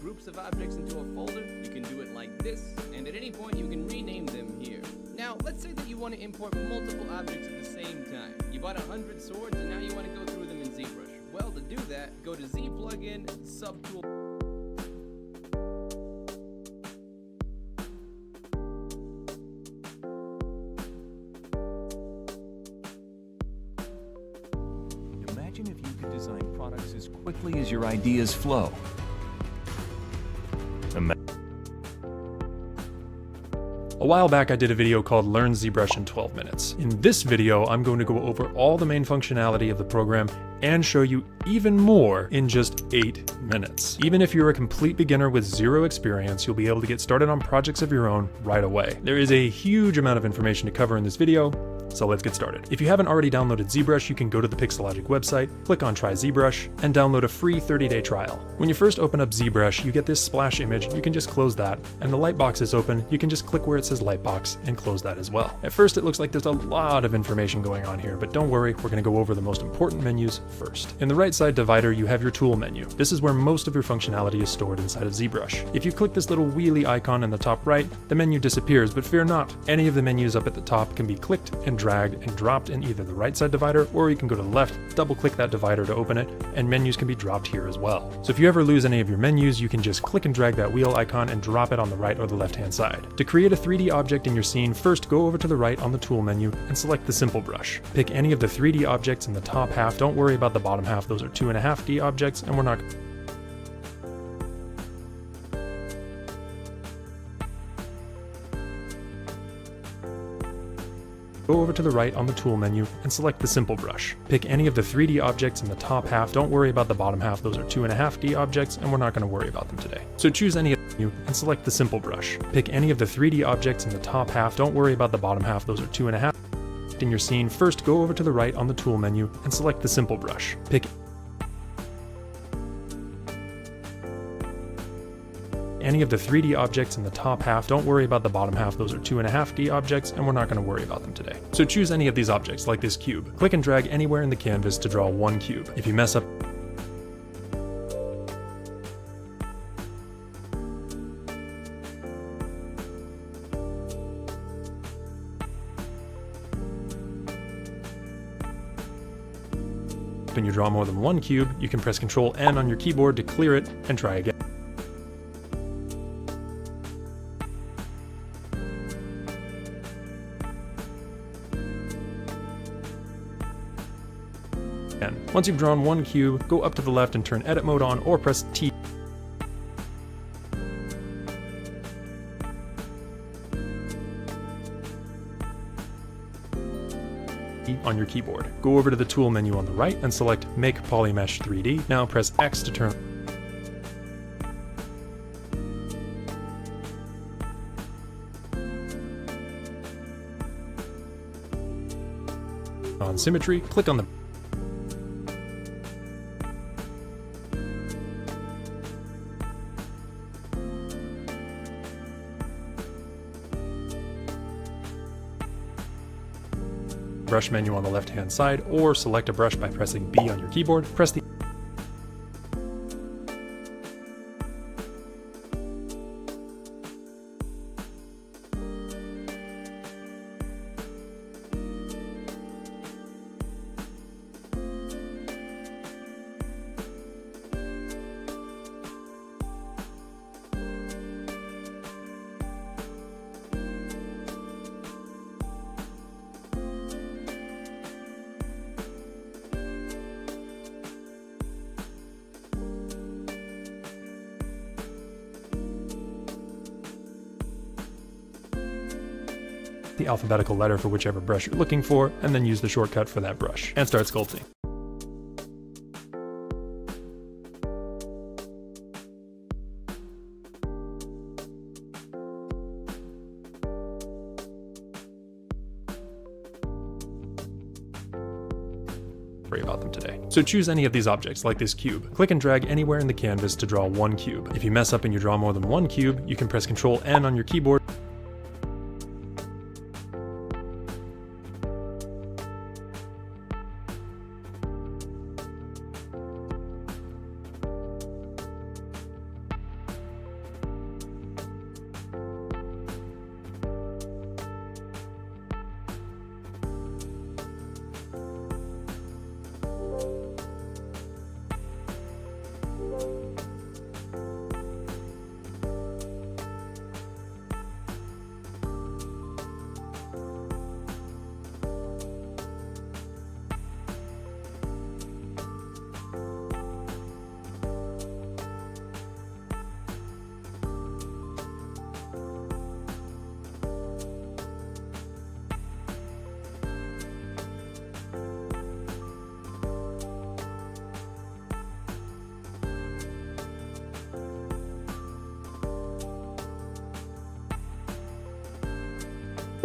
groups of objects into a folder, you can do it like this, and at any point you can rename them here. Now, let's say that you want to import multiple objects at the same time. You bought 100 swords and now you want to go through them in Zbrush. Well, to do that, go to Z plugin, subtool. Imagine if you could design products as quickly as your ideas flow. A while back I did a video called Learn ZBrush in 12 minutes. In this video, I'm going to go over all the main functionality of the program and show you even more in just 8 minutes. Even if you're a complete beginner with zero experience, you'll be able to get started on projects of your own right away. There is a huge amount of information to cover in this video, so let's get started. If you haven't already downloaded ZBrush, you can go to the Pixelogic website, click on Try ZBrush, and download a free 30-day trial. When you first open up ZBrush, you get this splash image. You can just close that, and the lightbox is open. You can just click where it says lightbox and close that as well. At first, it looks like there's a lot of information going on here, but don't worry, we're going to go over the most important menus first. In the right side divider, you have your tool menu. This is where most of your functionality is stored inside of ZBrush. If you click this little wheelie icon in the top right, the menu disappears, but fear not. Any of the menus up at the top can be clicked and dragged and dropped in either the right side divider, or you can go to the left, double click that divider to open it, and menus can be dropped here as well. So if you ever lose any of your menus, you can just click and drag that wheel icon and drop it on the right or the left hand side. To create a 3D object in your scene, first go over to the right on the tool menu and select the simple brush. Pick any of the 3D objects in the top half. Don't worry about the bottom half, those are 2.5D objects, and we're not Go over to the right on the tool menu and select the simple brush. Pick any of the 3D objects in the top half. Don't worry about the bottom half, those are 2.5D objects, and we're not going to worry about them today. So choose any of the menu and select the simple brush. Pick any of the 3D objects in the top half. Don't worry about the bottom half, those are 2.5. In your scene, first go over to the right on the tool menu and select the simple brush. Pick any of the 3D objects in the top half. Don't worry about the bottom half, those are 2.5D objects, and we're not going to worry about them today. So choose any of these objects, like this cube. Click and drag anywhere in the canvas to draw one cube. If you mess up, when you draw more than one cube, you can press Ctrl N on your keyboard to clear it and try again. Once you've drawn one cube, go up to the left and turn edit mode on, or press T on your keyboard. Go over to the tool menu on the right and select Make Polymesh 3D. Now press X to turn on symmetry. Click on the brush menu on the left hand side, or select a brush by pressing B on your keyboard. Press the alphabetical letter for whichever brush you're looking for, and then use the shortcut for that brush, and start sculpting. Worry about them today. So choose any of these objects, like this cube. Click and drag anywhere in the canvas to draw one cube. If you mess up and you draw more than one cube, you can press Ctrl N on your keyboard.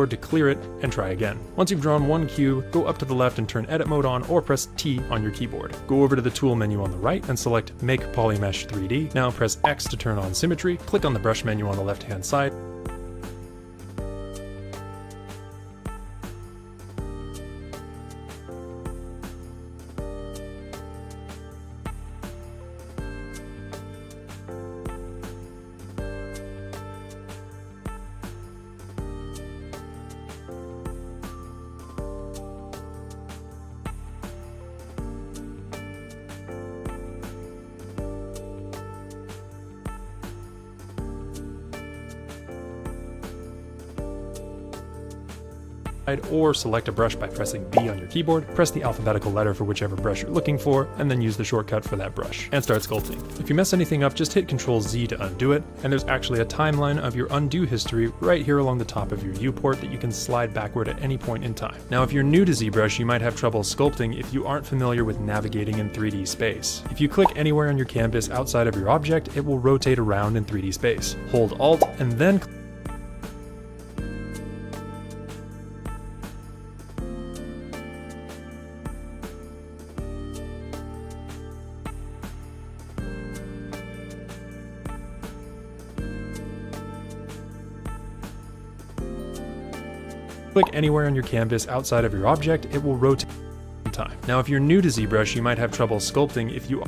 or to clear it and try again. Once you've drawn one cube, go up to the left and turn edit mode on or press T on your keyboard. Go over to the tool menu on the right and select Make Polymesh 3D. Now press X to turn on symmetry, click on the brush menu on the left hand side. Or select a brush by pressing B on your keyboard, press the alphabetical letter for whichever brush you're looking for, and then use the shortcut for that brush, and start sculpting. If you mess anything up, just hit Ctrl Z to undo it, and there's actually a timeline of your undo history right here along the top of your viewport that you can slide backward at any point in time. Now if you're new to ZBrush, you might have trouble sculpting if you aren't familiar with navigating in 3D space. If you click anywhere on your canvas outside of your object, it will rotate around in 3D space. Hold Alt, and then click anywhere on your canvas outside of your object, it will rotate time. Now if you're new to ZBrush, you might have trouble sculpting if you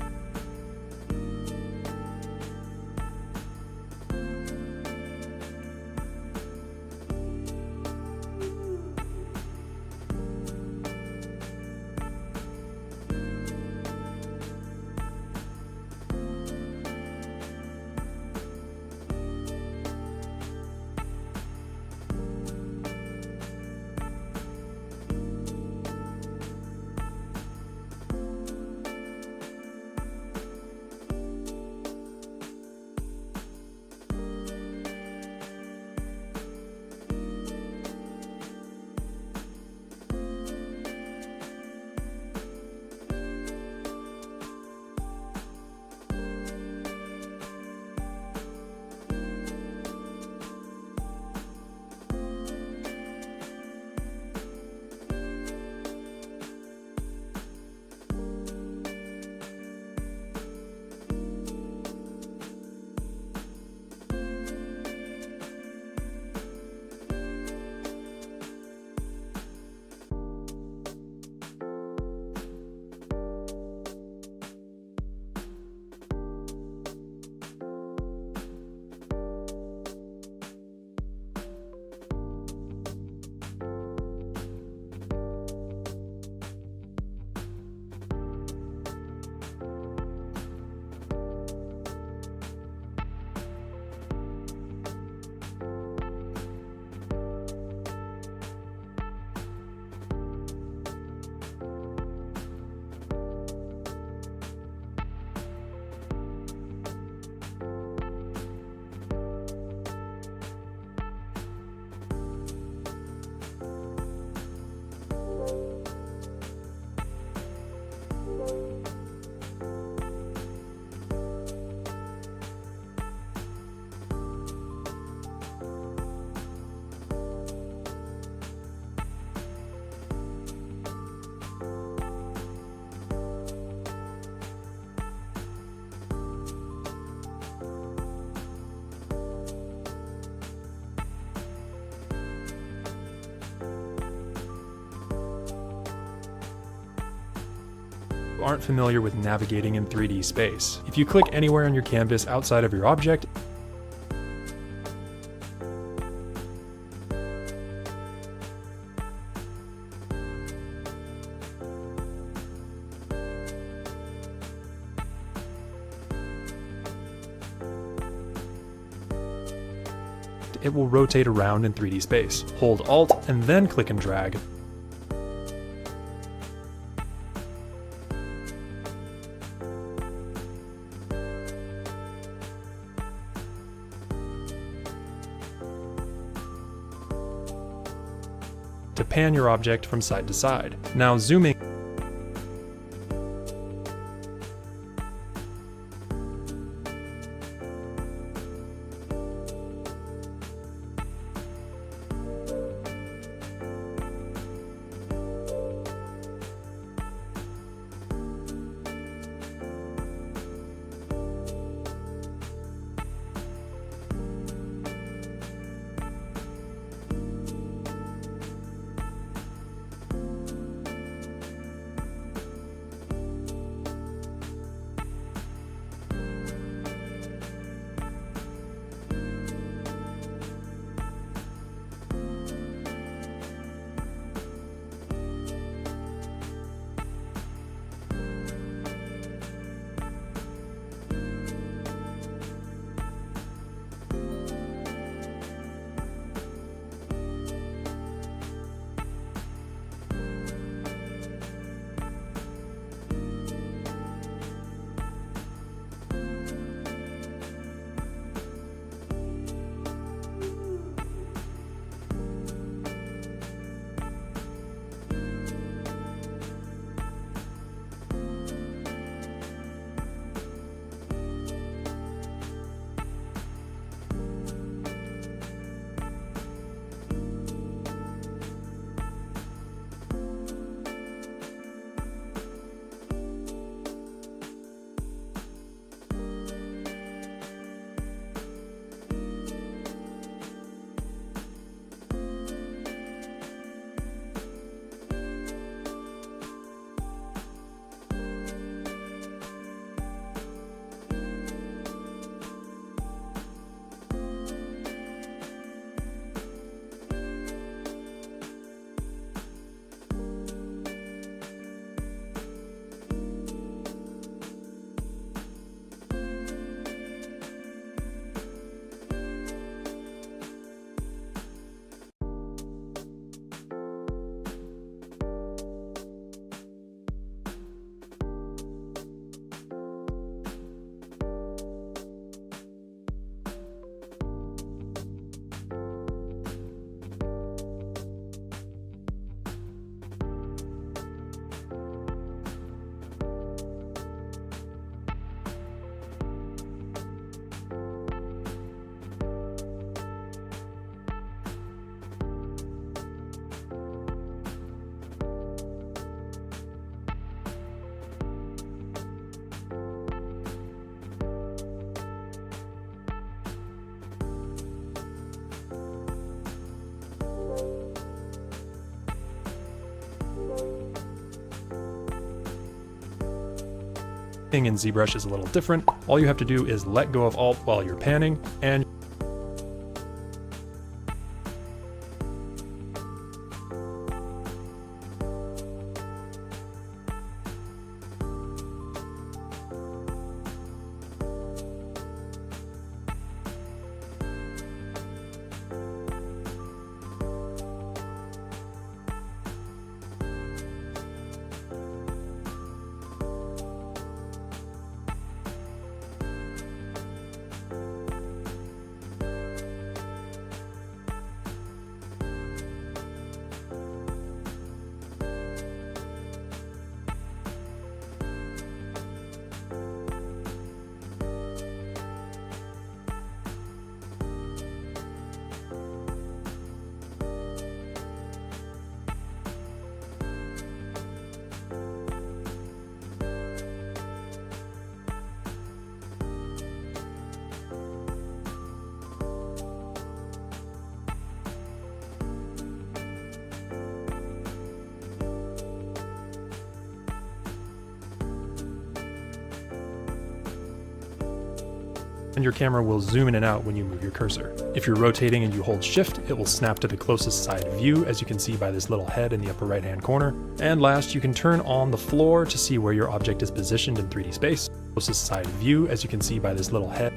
aren't familiar with navigating in 3D space. If you click anywhere on your canvas outside of your object, it will rotate around in 3D space. Hold Alt and then click and drag. To pan your object from side to side. Now zooming. in ZBrush is a little different. All you have to do is let go of Alt while you're panning, and your camera will zoom in and out when you move your cursor. If you're rotating and you hold shift, it will snap to the closest side view, as you can see by this little head in the upper right hand corner. And last, you can turn on the floor to see where your object is positioned in 3D space. Closest side view, as you can see by this little head.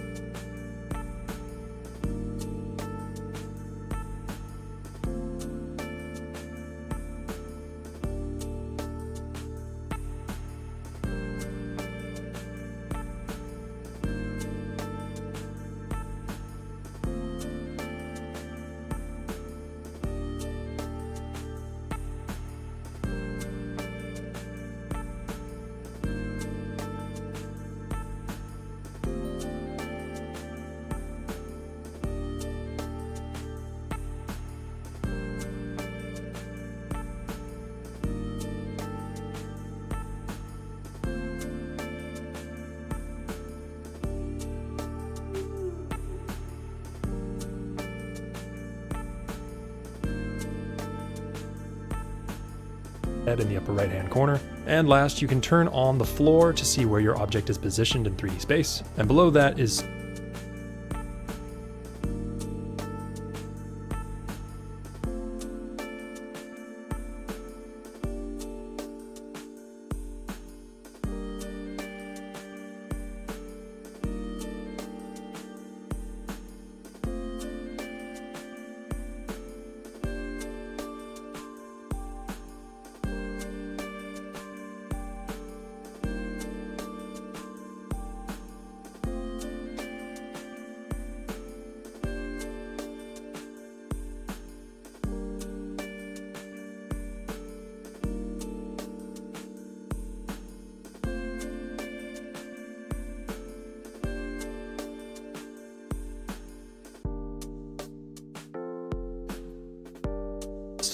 In the upper right hand corner. And last, you can turn on the floor to see where your object is positioned in 3D space. And below that is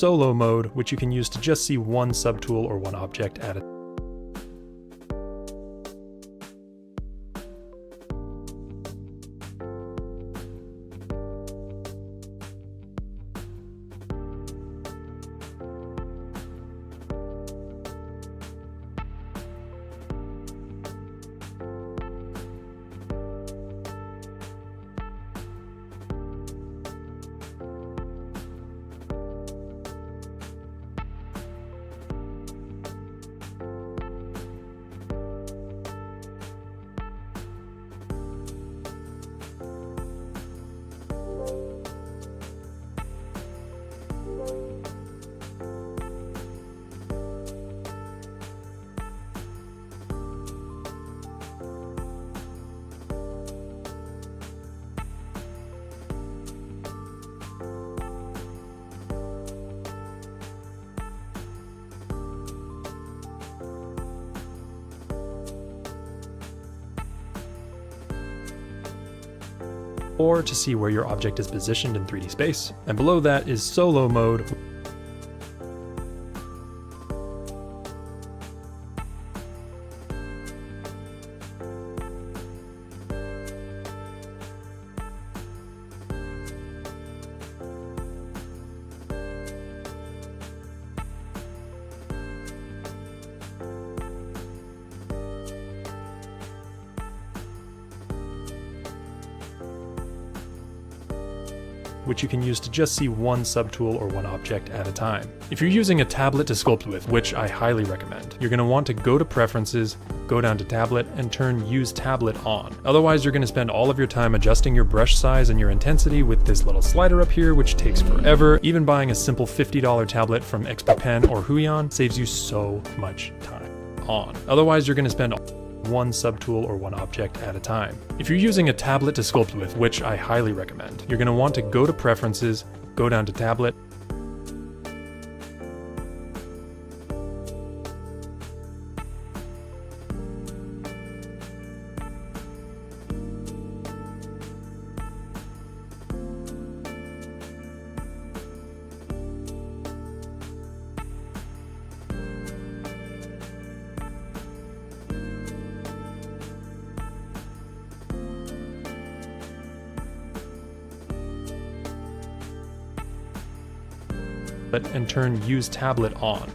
solo mode, which you can use to just see one subtool or one object at a time. Or to see where your object is positioned in 3D space. And below that is solo mode. which you can use to just see one subtool or one object at a time. If you're using a tablet to sculpt with, which I highly recommend, you're going to want to go to Preferences, go down to Tablet, and turn Use Tablet on. Otherwise, you're going to spend all of your time adjusting your brush size and your intensity with this little slider up here, which takes forever. Even buying a simple $50 tablet from XPpen or Huion saves you so much time on. Otherwise, you're going to spend one subtool or one object at a time. If you're using a tablet to sculpt with, which I highly recommend, you're going to want to go to Preferences, go down to Tablet, and turn Use Tablet on.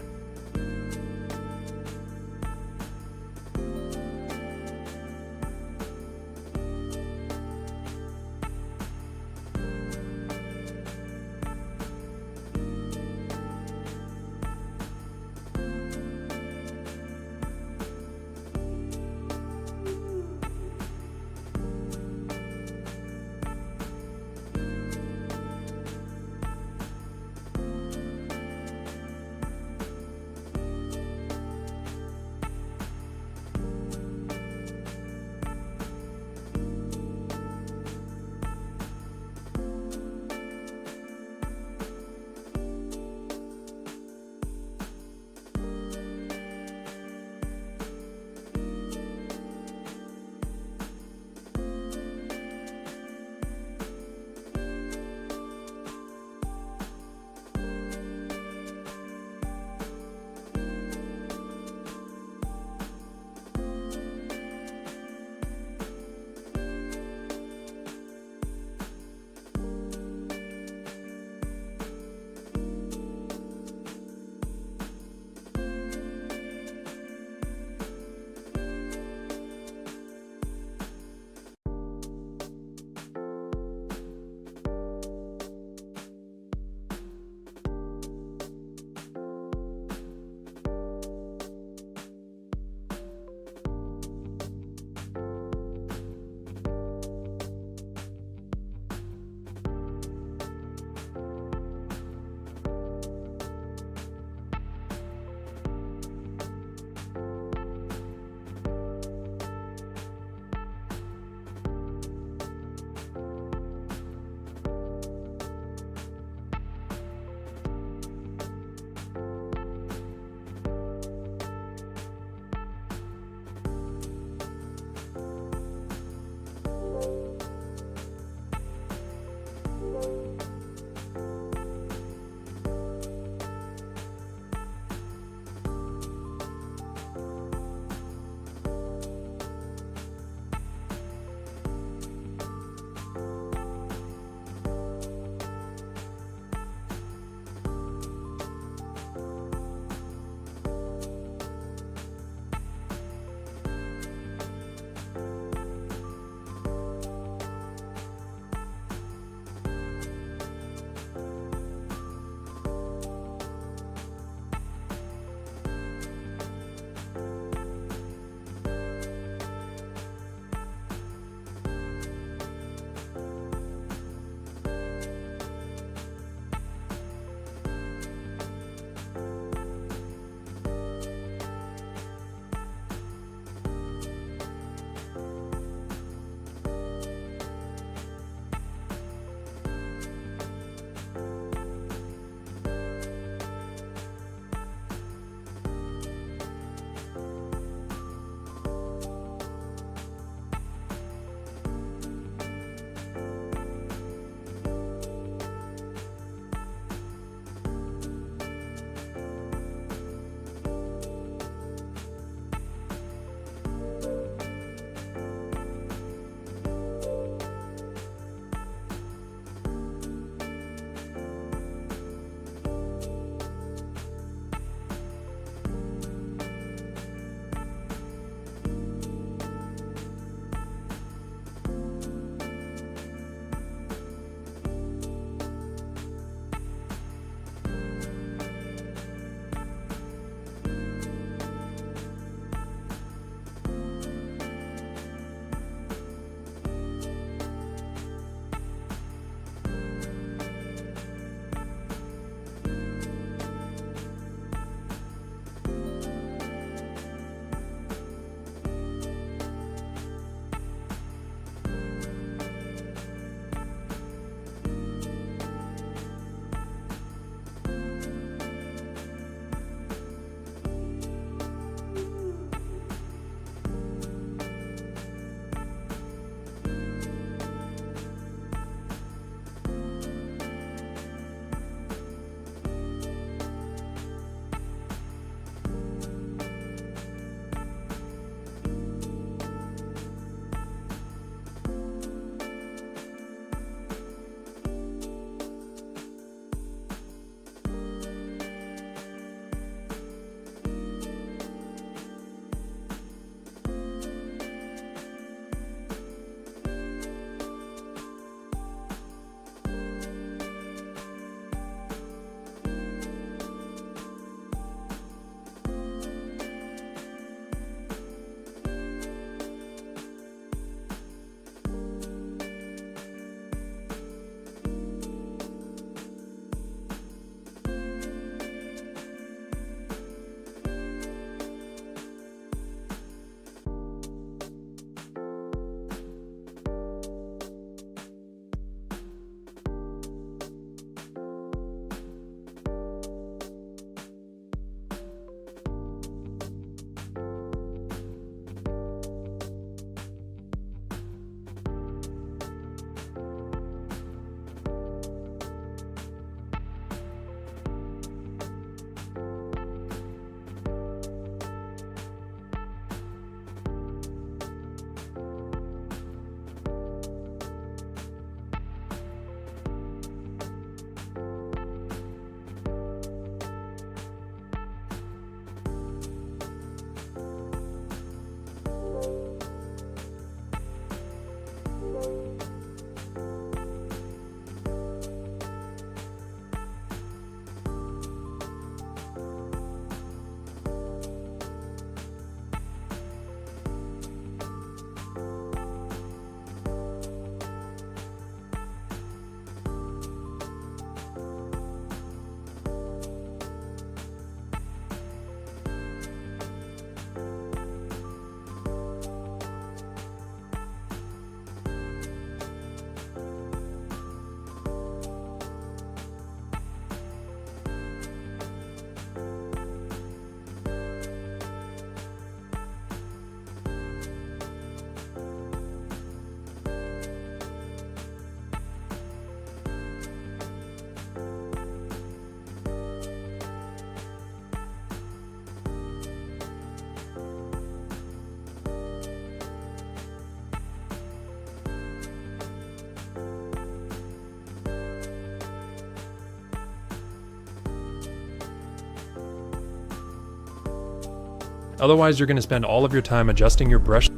Otherwise, you're going to spend all of your time adjusting your brush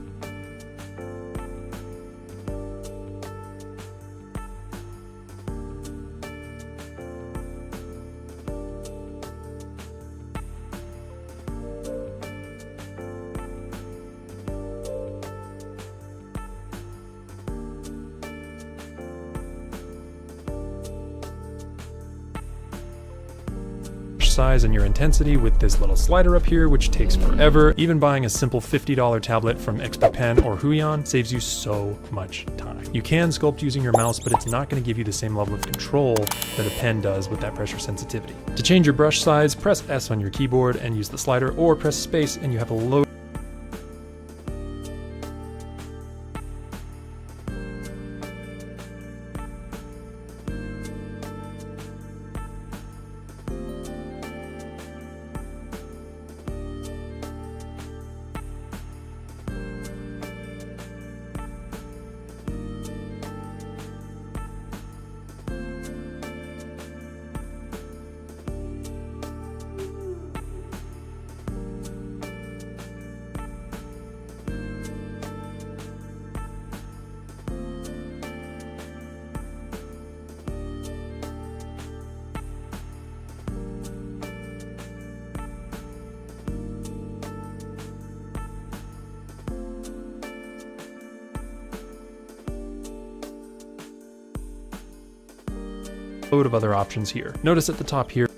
size and your intensity with this little slider up here, which takes forever. Even buying a simple $50 tablet from ExpertPen or Huion saves you so much time. You can sculpt using your mouse, but it's not going to give you the same level of control that a pen does with that pressure sensitivity. To change your brush size, press S on your keyboard and use the slider, or press space and you have a load of other options here. Notice at the top here,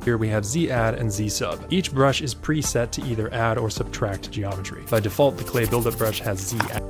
here we have Z-add and Z-sub. Each brush is preset to either add or subtract geometry. By default, the clay buildup brush has Z-add.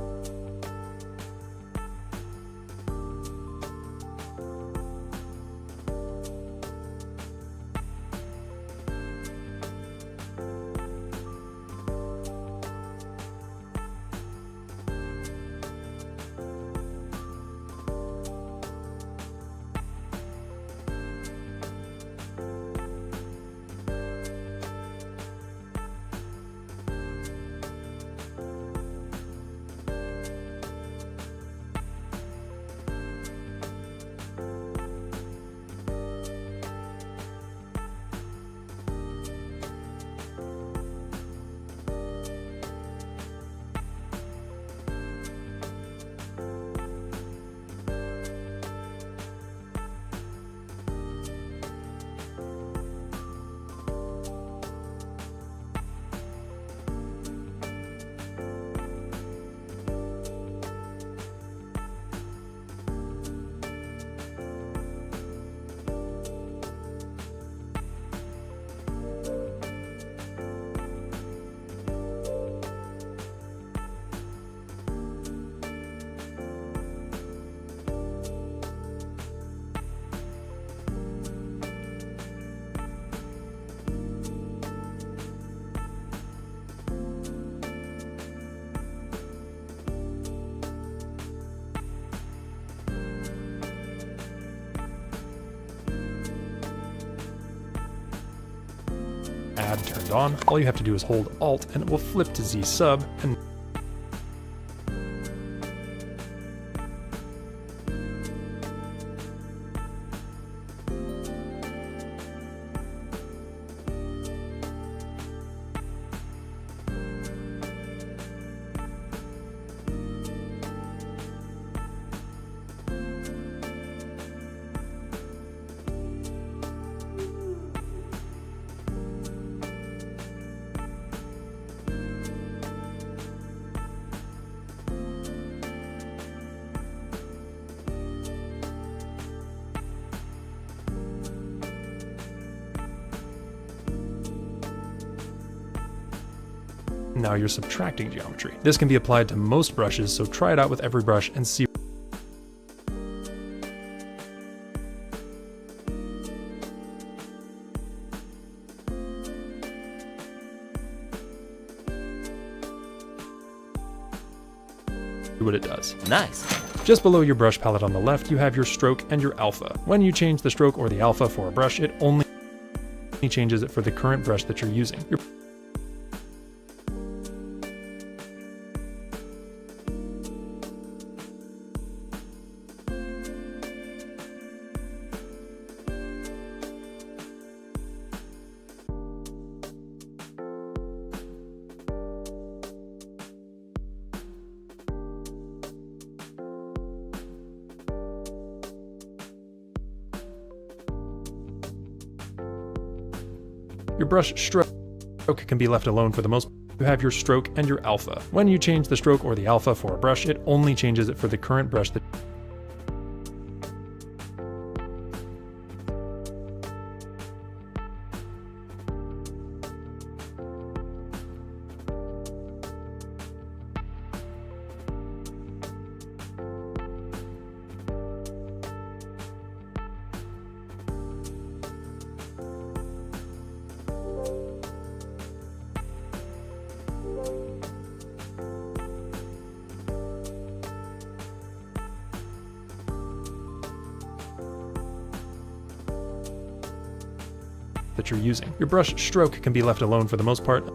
when turned on. All you have to do is hold Alt and it will flip to Z sub, and now you're subtracting geometry. This can be applied to most brushes, so try it out with every brush and see what it does. Nice. Just below your brush palette on the left, you have your stroke and your alpha. When you change the stroke or the alpha for a brush, it only changes it for the current brush that you're using. Your brush stroke can be left alone for the most part. You have your stroke and your alpha. When you change the stroke or the alpha for a brush, it only changes it for the current brush that you're using. Your brush stroke can be left alone for the most part.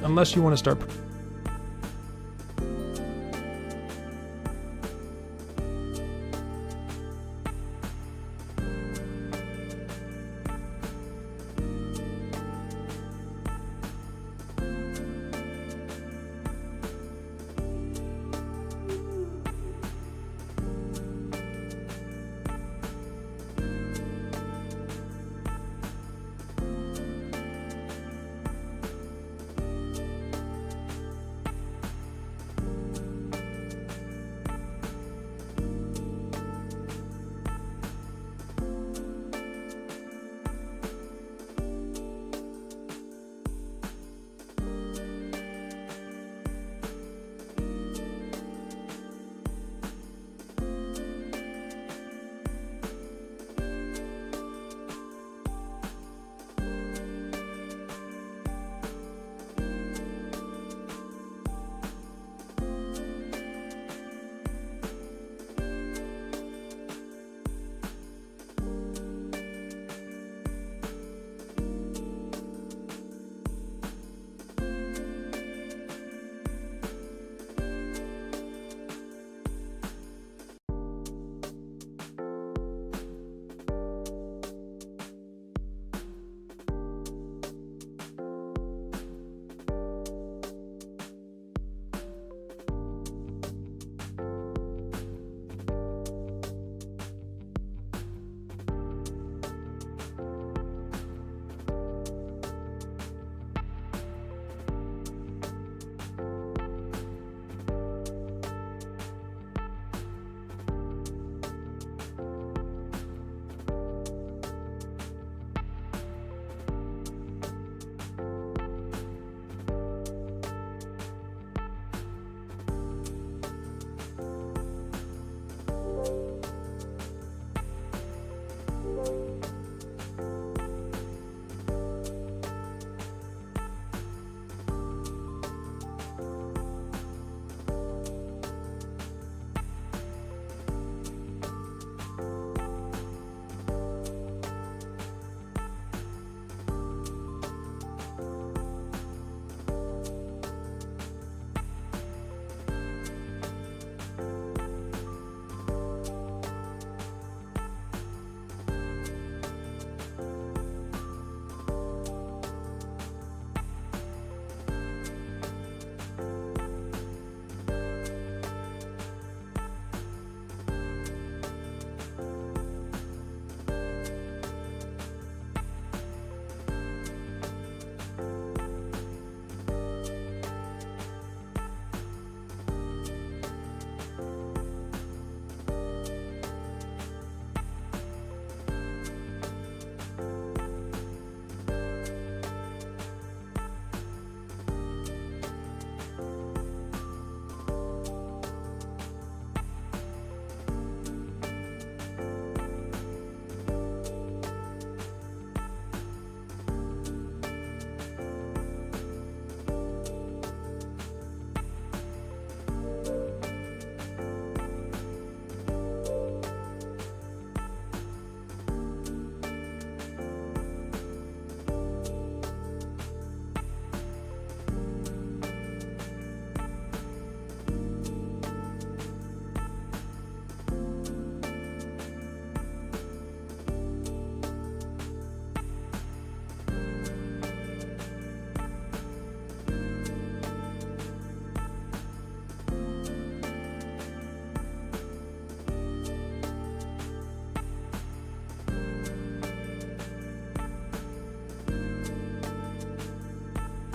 Unless you want to start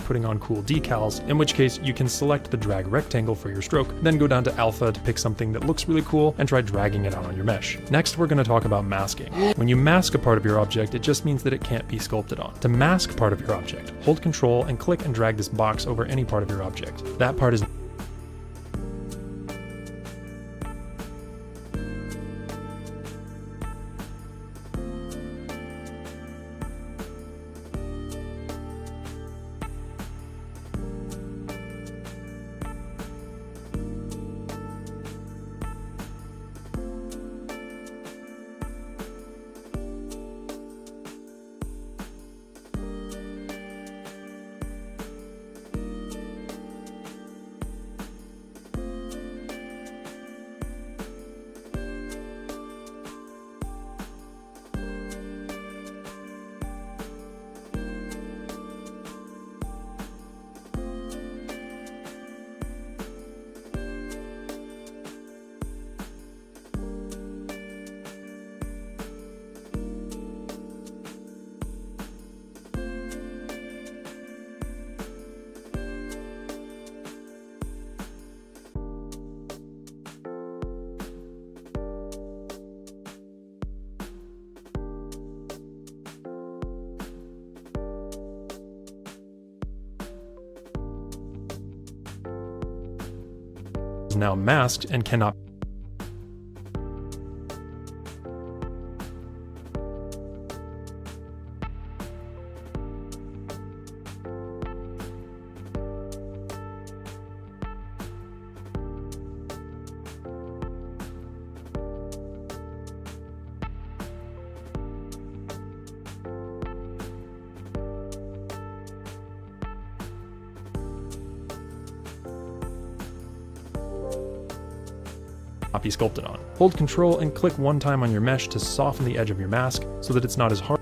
putting on cool decals, in which case you can select the drag rectangle for your stroke, then go down to alpha to pick something that looks really cool and try dragging it out on your mesh. Next, we're going to talk about masking. When you mask a part of your object, it just means that it can't be sculpted on. To mask part of your object, hold Control and click and drag this box over any part of your object. That part is now masked and cannot be sculpted on. Hold Control and click one time on your mesh to soften the edge of your mask so that it's not as hard.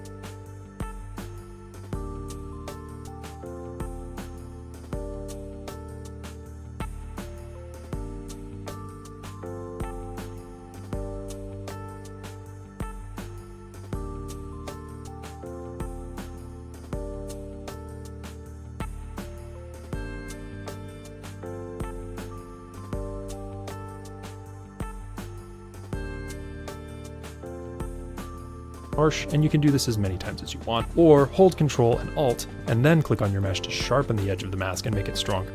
Harsh, and you can do this as many times as you want, or hold Control and Alt and then click on your mesh to sharpen the edge of the mask and make it stronger.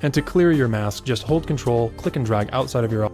And to clear your mask, just hold Control, click and drag outside of your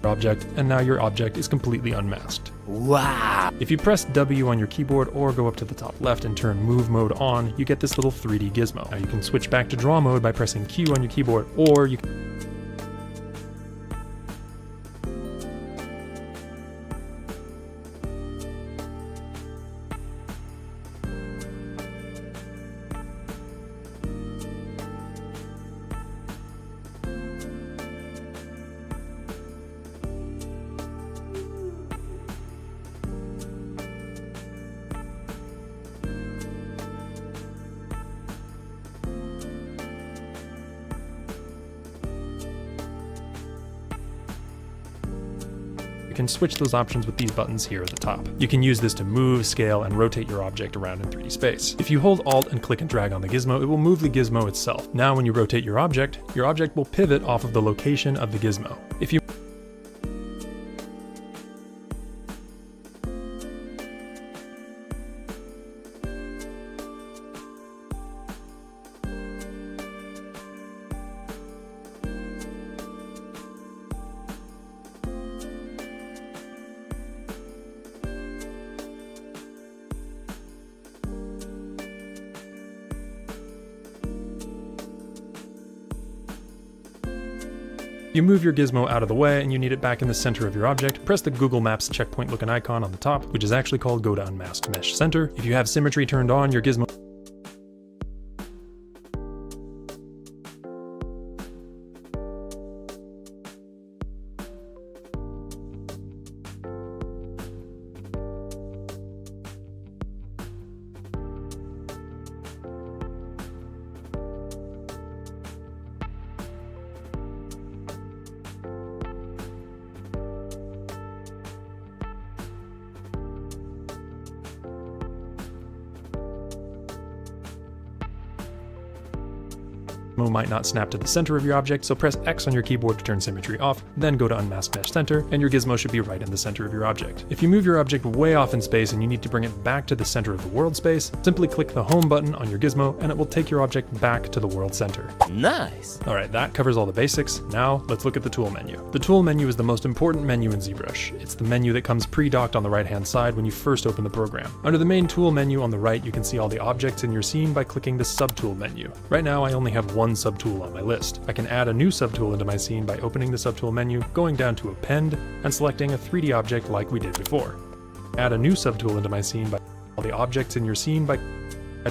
object, and now your object is completely unmasked. Wow! If you press W on your keyboard or go up to the top left and turn Move Mode on, you get this little 3D gizmo. Now you can switch back to Draw Mode by pressing Q on your keyboard, or you can switch those options with these buttons here at the top. You can use this to move, scale, and rotate your object around in 3D space. If you hold Alt and click and drag on the gizmo, it will move the gizmo itself. Now when you rotate your object will pivot off of the location of the gizmo. If you You move your gizmo out of the way and you need it back in the center of your object, press the Google Maps checkpoint looking icon on the top, which is actually called Go to Unmasked Mesh Center. If you have symmetry turned on, your gizmo might not snap to the center of your object, so press X on your keyboard to turn symmetry off, then go to Unmasked Mesh Center, and your gizmo should be right in the center of your object. If you move your object way off in space and you need to bring it back to the center of the world space, simply click the Home button on your gizmo and it will take your object back to the world center. Nice! Alright, that covers all the basics. Now, let's look at the tool menu. The tool menu is the most important menu in Zbrush. It's the menu that comes pre-docked on the right-hand side when you first open the program. Under the main tool menu on the right, you can see all the objects in your scene by clicking the subtool menu. Right now, I only have one subtool on my list. I can add a new subtool into my scene by opening the subtool menu, going down to Append, and selecting a 3D object like we did before. Add a new subtool into my scene by all the objects in your scene by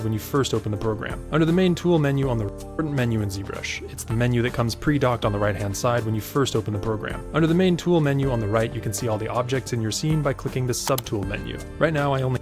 when you first open the program. Under the main tool menu on the important menu in Zbrush, it's the menu that comes pre-docked on the right-hand side when you first open the program. Under the main tool menu on the right, you can see all the objects in your scene by clicking the subtool menu. Right now, I only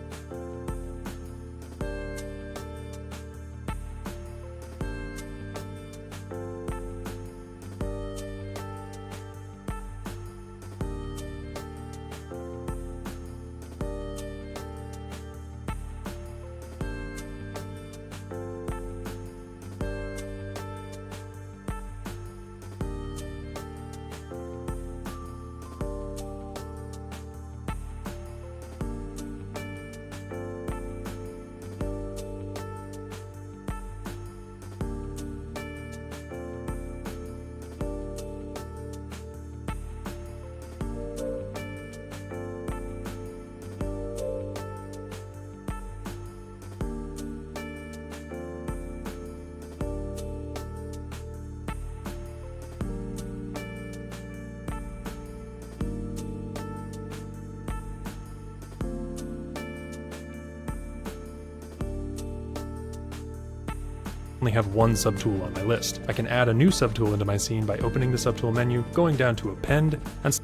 have one subtool on my list. I can add a new subtool into my scene by opening the subtool menu, going down to Append, and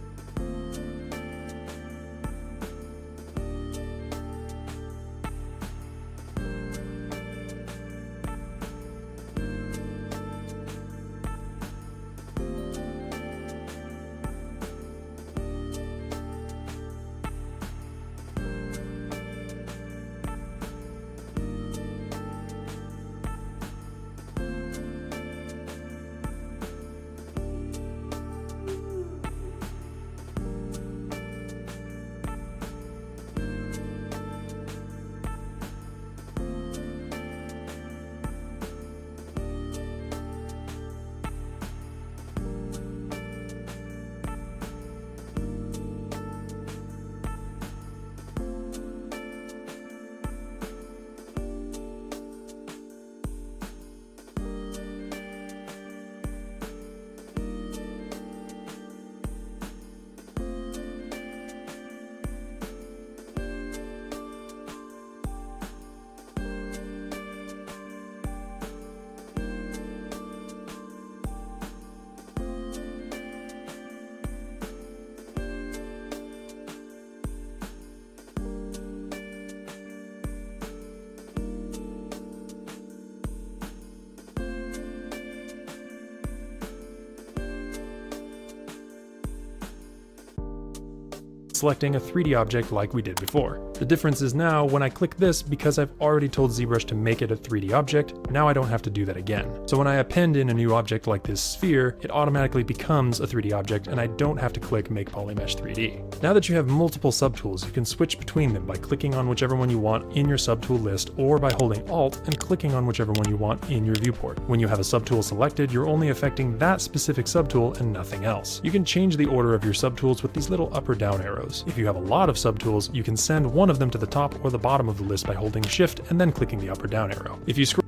selecting a 3D object like we did before. The difference is now, when I click this, because I've already told Zbrush to make it a 3D object, now I don't have to do that again. So when I append in a new object like this sphere, it automatically becomes a 3D object and I don't have to click Make Polymesh 3D. Now that you have multiple subtools, you can switch between them by clicking on whichever one you want in your subtool list, or by holding Alt and clicking on whichever one you want in your viewport. When you have a subtool selected, you're only affecting that specific subtool and nothing else. You can change the order of your subtools with these little up or down arrows. If you have a lot of subtools, you can send one of them to the top or the bottom of the list by holding Shift and then clicking the up or down arrow. If you scroll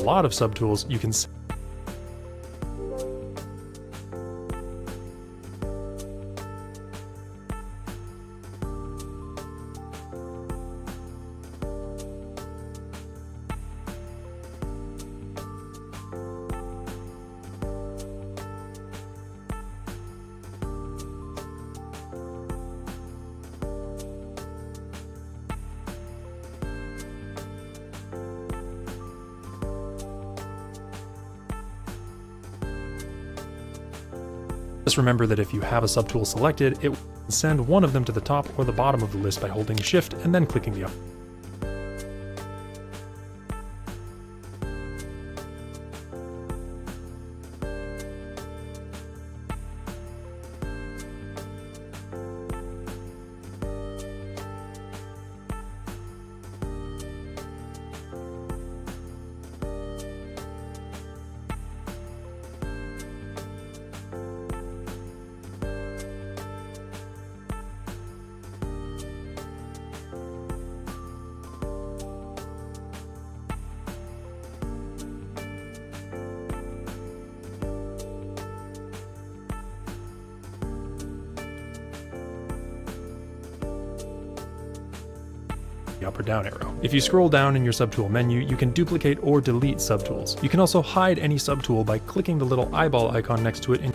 lot of subtools, you can just remember that if you have a subtool selected, it will send one of them to the top or the bottom of the list by holding Shift and then clicking the up. The up or down arrow. If you scroll down in your subtool menu, you can duplicate or delete subtools. You can also hide any subtool by clicking the little eyeball icon next to it and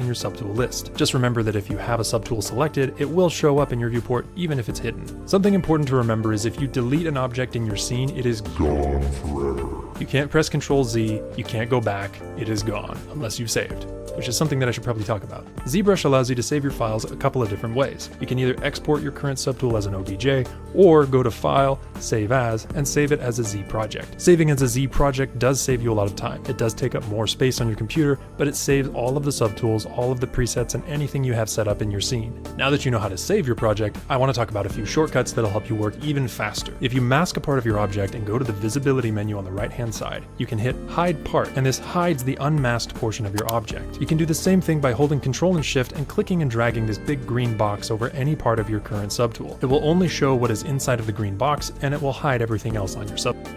in your subtool list. Just remember that if you have a subtool selected, it will show up in your viewport even if it's hidden. Something important to remember is if you delete an object in your scene, it is gone forever. You can't press Ctrl Z, you can't go back, it is gone, unless you've saved, which is something that I should probably talk about. ZBrush allows you to save your files a couple of different ways. You can either export your current subtool as an OBJ, or go to File, Save As, and save it as a Z project. Saving as a Z project does save you a lot of time. It does take up more space on your computer, but it saves all of the subtools, all of the presets, and anything you have set up in your scene. Now that you know how to save your project, I want to talk about a few shortcuts that'll help you work even faster. If you mask a part of your object and go to the visibility menu on the right-hand side, you can hit Hide Part, and this hides the unmasked portion of your object. You can do the same thing by holding Ctrl and Shift and clicking and dragging this big green box over any part of your current subtool. It will only show what is inside of the green box, and it will hide everything else on your subtool.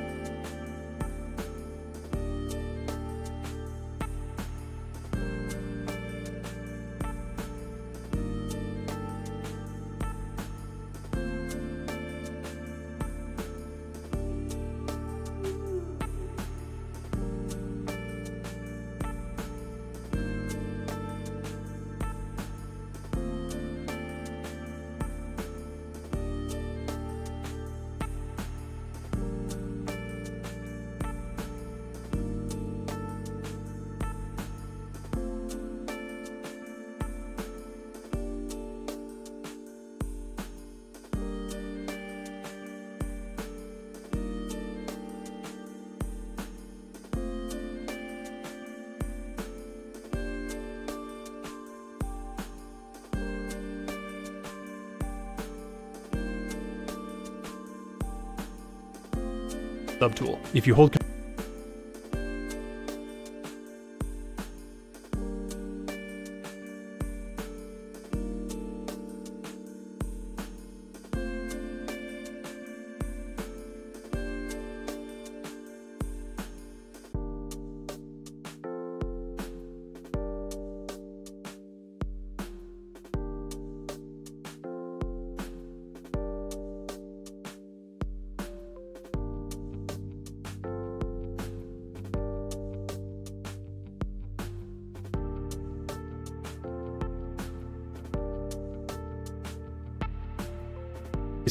Subtool. If you hold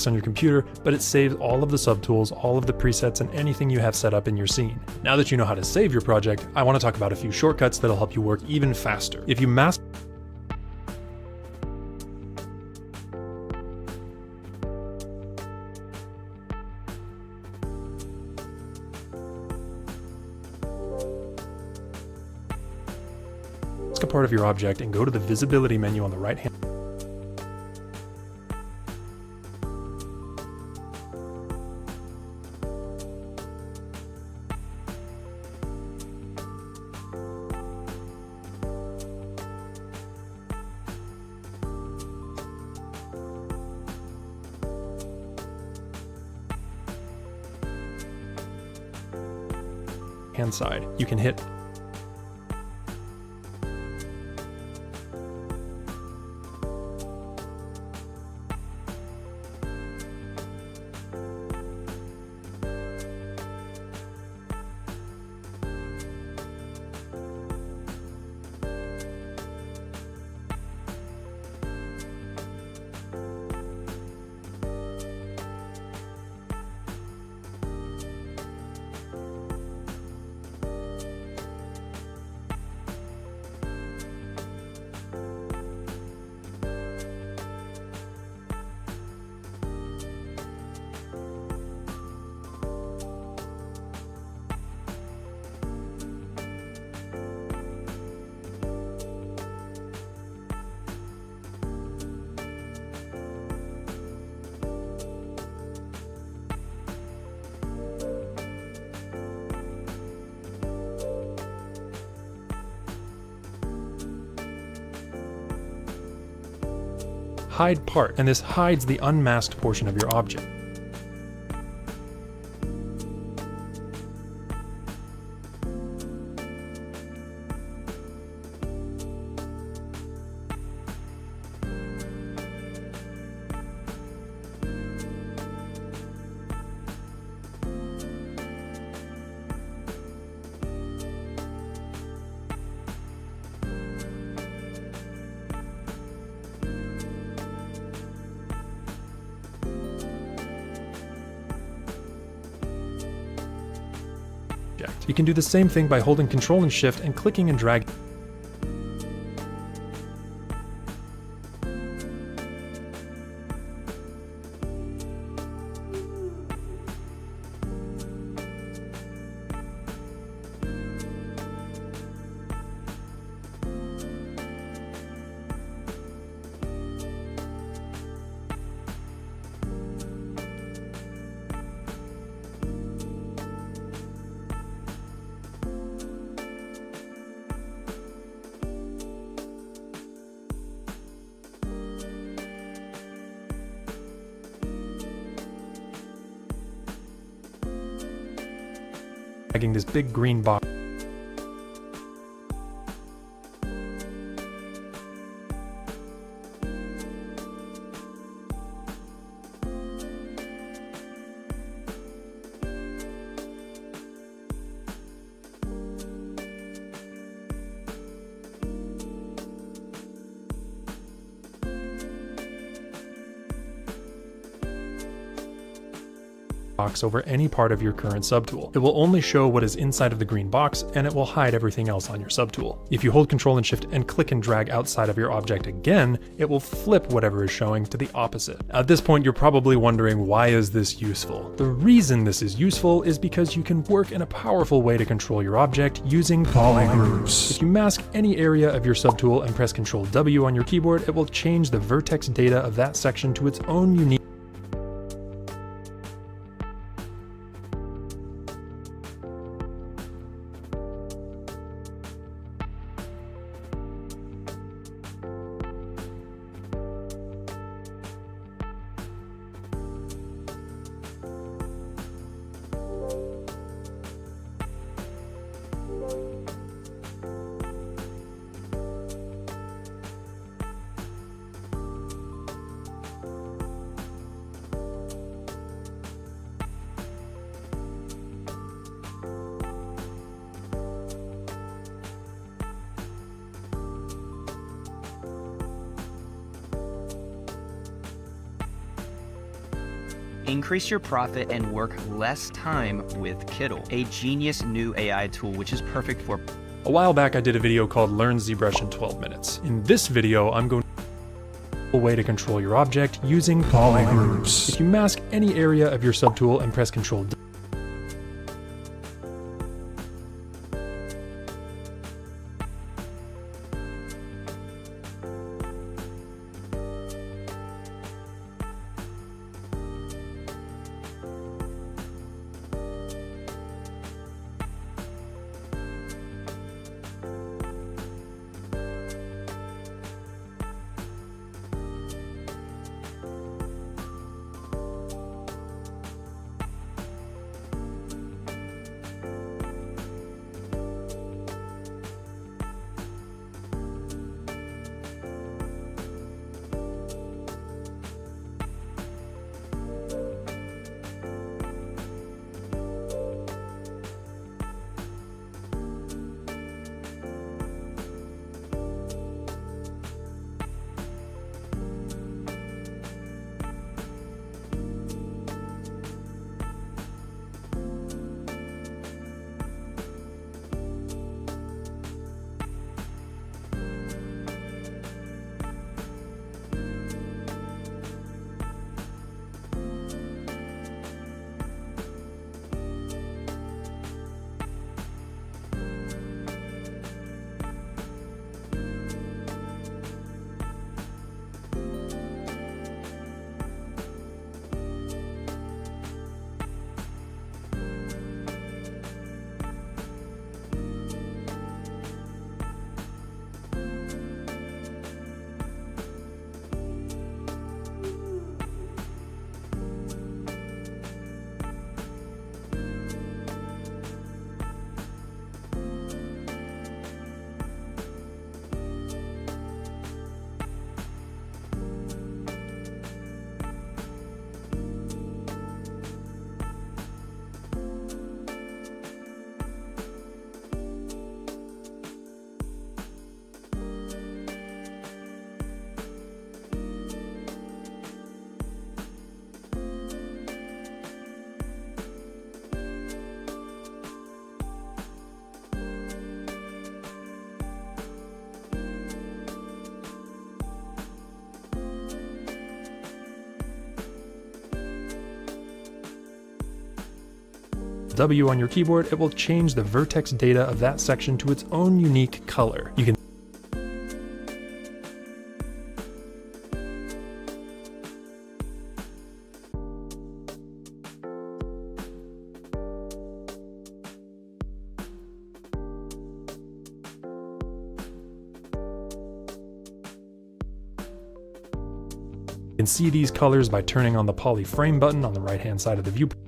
on your computer, but it saves all of the subtools, all of the presets, and anything you have set up in your scene. Now that you know how to save your project, I want to talk about a few shortcuts that'll help you work even faster. If you mask a part of your object and go to the visibility menu on the right hand side, you can hit Hide Part, and this hides the unmasked portion of your object. object. You can do the same thing by holding Ctrl and Shift and clicking and dragging. This big green box. Over any part of your current subtool. It will only show what is inside of the green box, and it will hide everything else on your subtool. If you hold Ctrl and Shift and click and drag outside of your object again, it will flip whatever is showing to the opposite. At this point, you're probably wondering, why is this useful? The reason this is useful is because you can work in a powerful way to control your object using polygroups. If you mask any area of your subtool and press Ctrl W on your keyboard, it will change the vertex data of that section to its own unique. Increase your profit and work less time with Kittle, a genius new AI tool which is perfect for... A while back I did a video called Learn ZBrush in 12 minutes. In this video, I'm going to way to control your object using polygroups. If you mask any area of your subtool and press Ctrl D, W on your keyboard, it will change the vertex data of that section to its own unique color. You can see these colors by turning on the poly frame button on the right hand side of the viewport.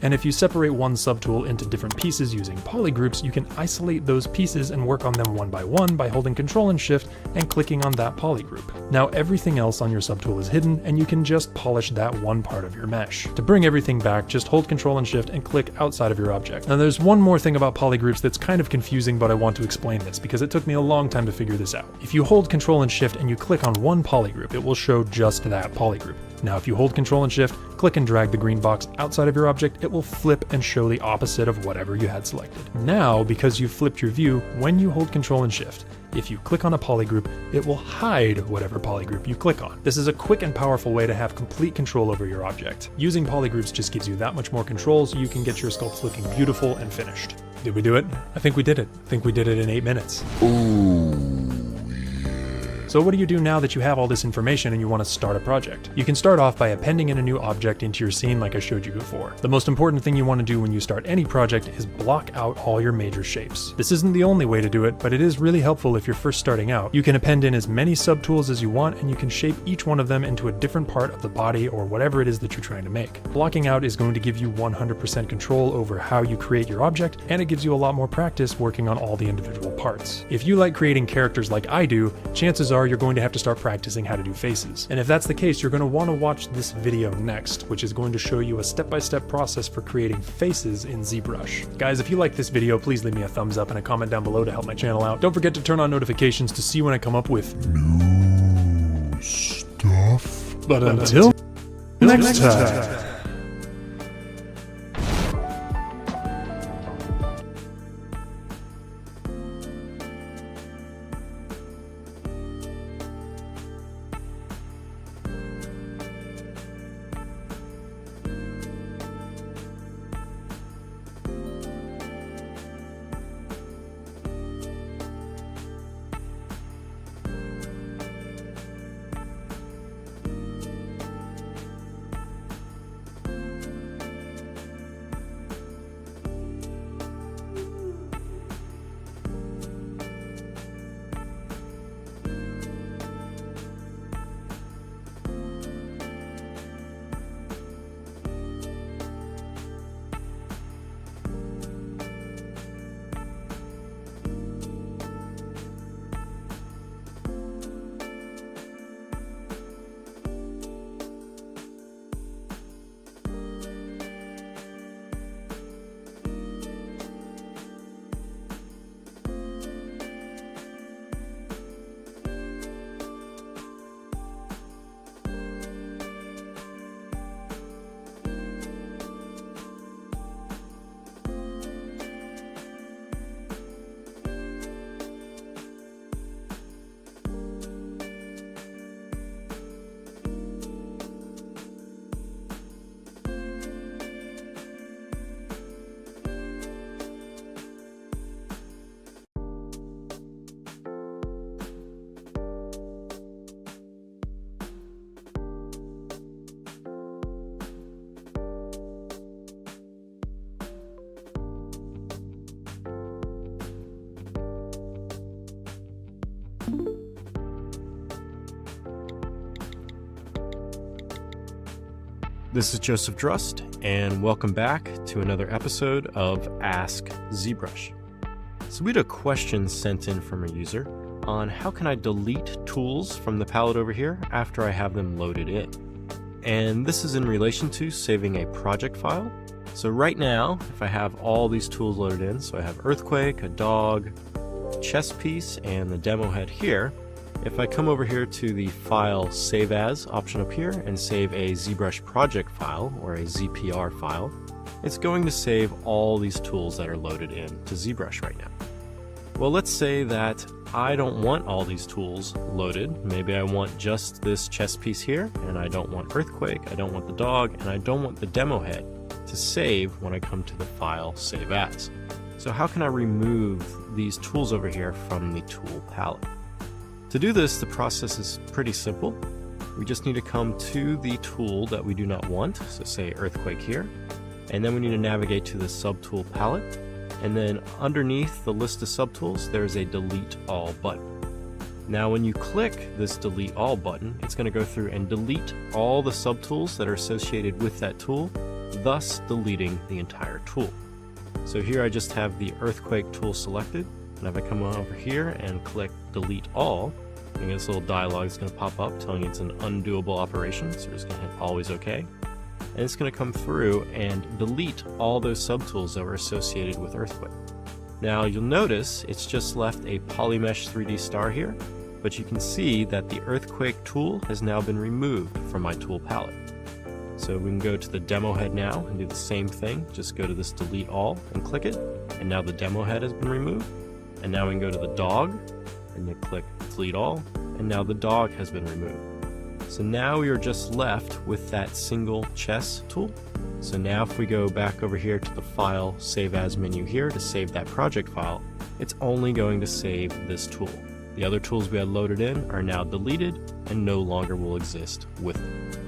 And if you separate one subtool into different pieces using polygroups, you can isolate those pieces and work on them one by holding Ctrl and Shift and clicking on that polygroup. Now everything else on your subtool is hidden, and you can just polish that one part of your mesh. To bring everything back, just hold Ctrl and Shift and click outside of your object. Now there's one more thing about polygroups that's kind of confusing, but I want to explain this because it took me a long time to figure this out. If you hold Ctrl and Shift and you click on one polygroup, it will show just that polygroup. Now if you hold Ctrl and Shift, click and drag the green box outside of your object, it will flip and show the opposite of whatever you had selected. Now, because you've flipped your view, when you hold Ctrl and Shift, if you click on a polygroup, it will hide whatever polygroup you click on. This is a quick and powerful way to have complete control over your object. Using polygroups just gives you that much more control so you can get your sculpts looking beautiful and finished. Did we do it? I think we did it. I think we did it in 8 minutes. So what do you do now that you have all this information and you want to start a project? You can start off by appending in a new object into your scene like I showed you before. The most important thing you want to do when you start any project is block out all your major shapes. This isn't the only way to do it, but it is really helpful if you're first starting out. You can append in as many subtools as you want, and you can shape each one of them into a different part of the body or whatever it is that you're trying to make. Blocking out is going to give you 100% control over how you create your object, and it gives you a lot more practice working on all the individual parts. If you like creating characters like I do, chances are you're going to have to start practicing how to do faces. And if that's the case, you're going to want to watch this video next, which is going to show you a step-by-step process for creating faces in Zbrush. Guys, if you like this video, please leave me a thumbs up and a comment down below to help my channel out. Don't forget to turn on notifications to see when I come up with new stuff. But until next time. This is Joseph Drust, and welcome back to another episode of Ask Zbrush. So we had a question sent in from a user on how can I delete tools from the palette over here after I have them loaded in. And this is in relation to saving a project file. So right now, if I have all these tools loaded in, so I have earthquake, a dog, a chess piece, and the demo head here, if I come over here to the File Save As option up here and save a ZBrush project file, or a ZPR file, it's going to save all these tools that are loaded in to ZBrush right now. Well, let's say that I don't want all these tools loaded. Maybe I want just this chess piece here, and I don't want earthquake, I don't want the dog, and I don't want the demo head to save when I come to the File Save As. So how can I remove these tools over here from the tool palette? To do this, the process is pretty simple. We just need to come to the tool that we do not want, so say earthquake here, and then we need to navigate to the subtool palette, and then underneath the list of subtools there's a delete all button. Now when you click this delete all button, it's going to go through and delete all the subtools that are associated with that tool, thus deleting the entire tool. So here I just have the earthquake tool selected, and if I come over here and click delete all, and this little dialog is going to pop up telling you it's an undoable operation, so we're just going to hit always OK. And it's going to come through and delete all those subtools that were associated with earthquake. Now you'll notice it's just left a polymesh 3D star here, but you can see that the earthquake tool has now been removed from my tool palette. So we can go to the demo head now and do the same thing. Just go to this delete all and click it, and now the demo head has been removed. And now we can go to the dog and you click delete all, and now the dog has been removed. So now we are just left with that single chess tool. So now if we go back over here to the File Save As menu here to save that project file, it's only going to save this tool. The other tools we had loaded in are now deleted and no longer will exist with them.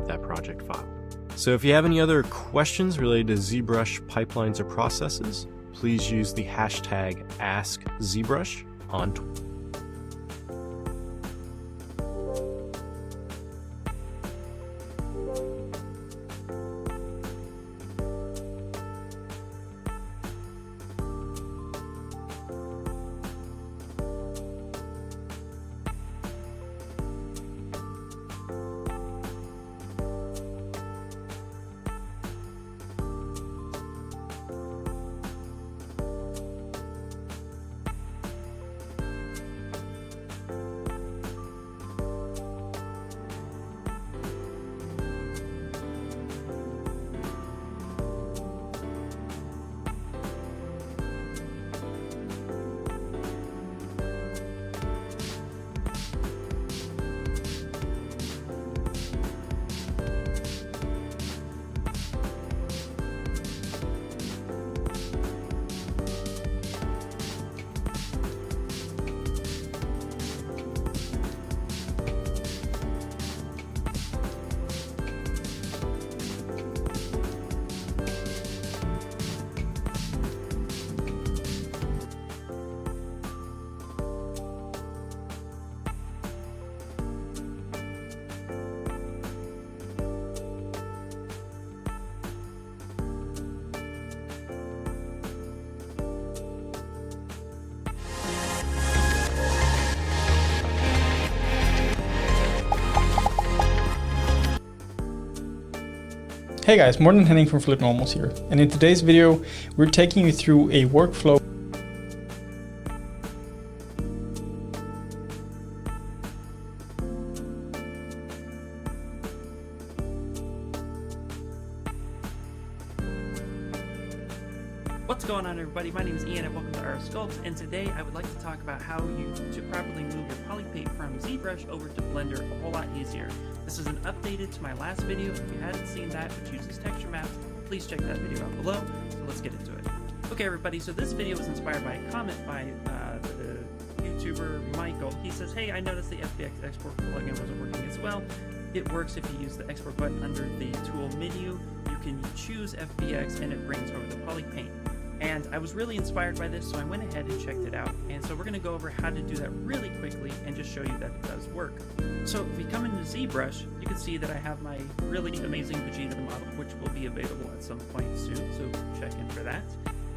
That project file. So if you have any other questions related to ZBrush pipelines or processes, please use the hashtag AskZbrush on Twitter. Hey guys, Morten Henning from Flip Normals here, and in today's video we're taking you through a workflow. What's going on, everybody? My name is Ian and welcome to our Sculpts, and today I would like to talk about how to properly move your poly paint from ZBrush over to Blender a whole lot easier. This is an updated to my last video. If you hadn't seen that, which uses texture maps, please check that video out below. So let's get into it. Okay, everybody, so this video was inspired by a comment by the YouTuber Michael. He says, hey, I noticed the FBX export plugin wasn't working as well. It works if you use the export button under the tool menu. You can choose FBX and it brings over the poly paint. And I was really inspired by this, so I went ahead and checked it out. And so we're going to go over how to do that really quickly and just show you that it does work. So if we come into ZBrush, you can see that I have my really amazing Puji model, which will be available at some point soon, so check in for that.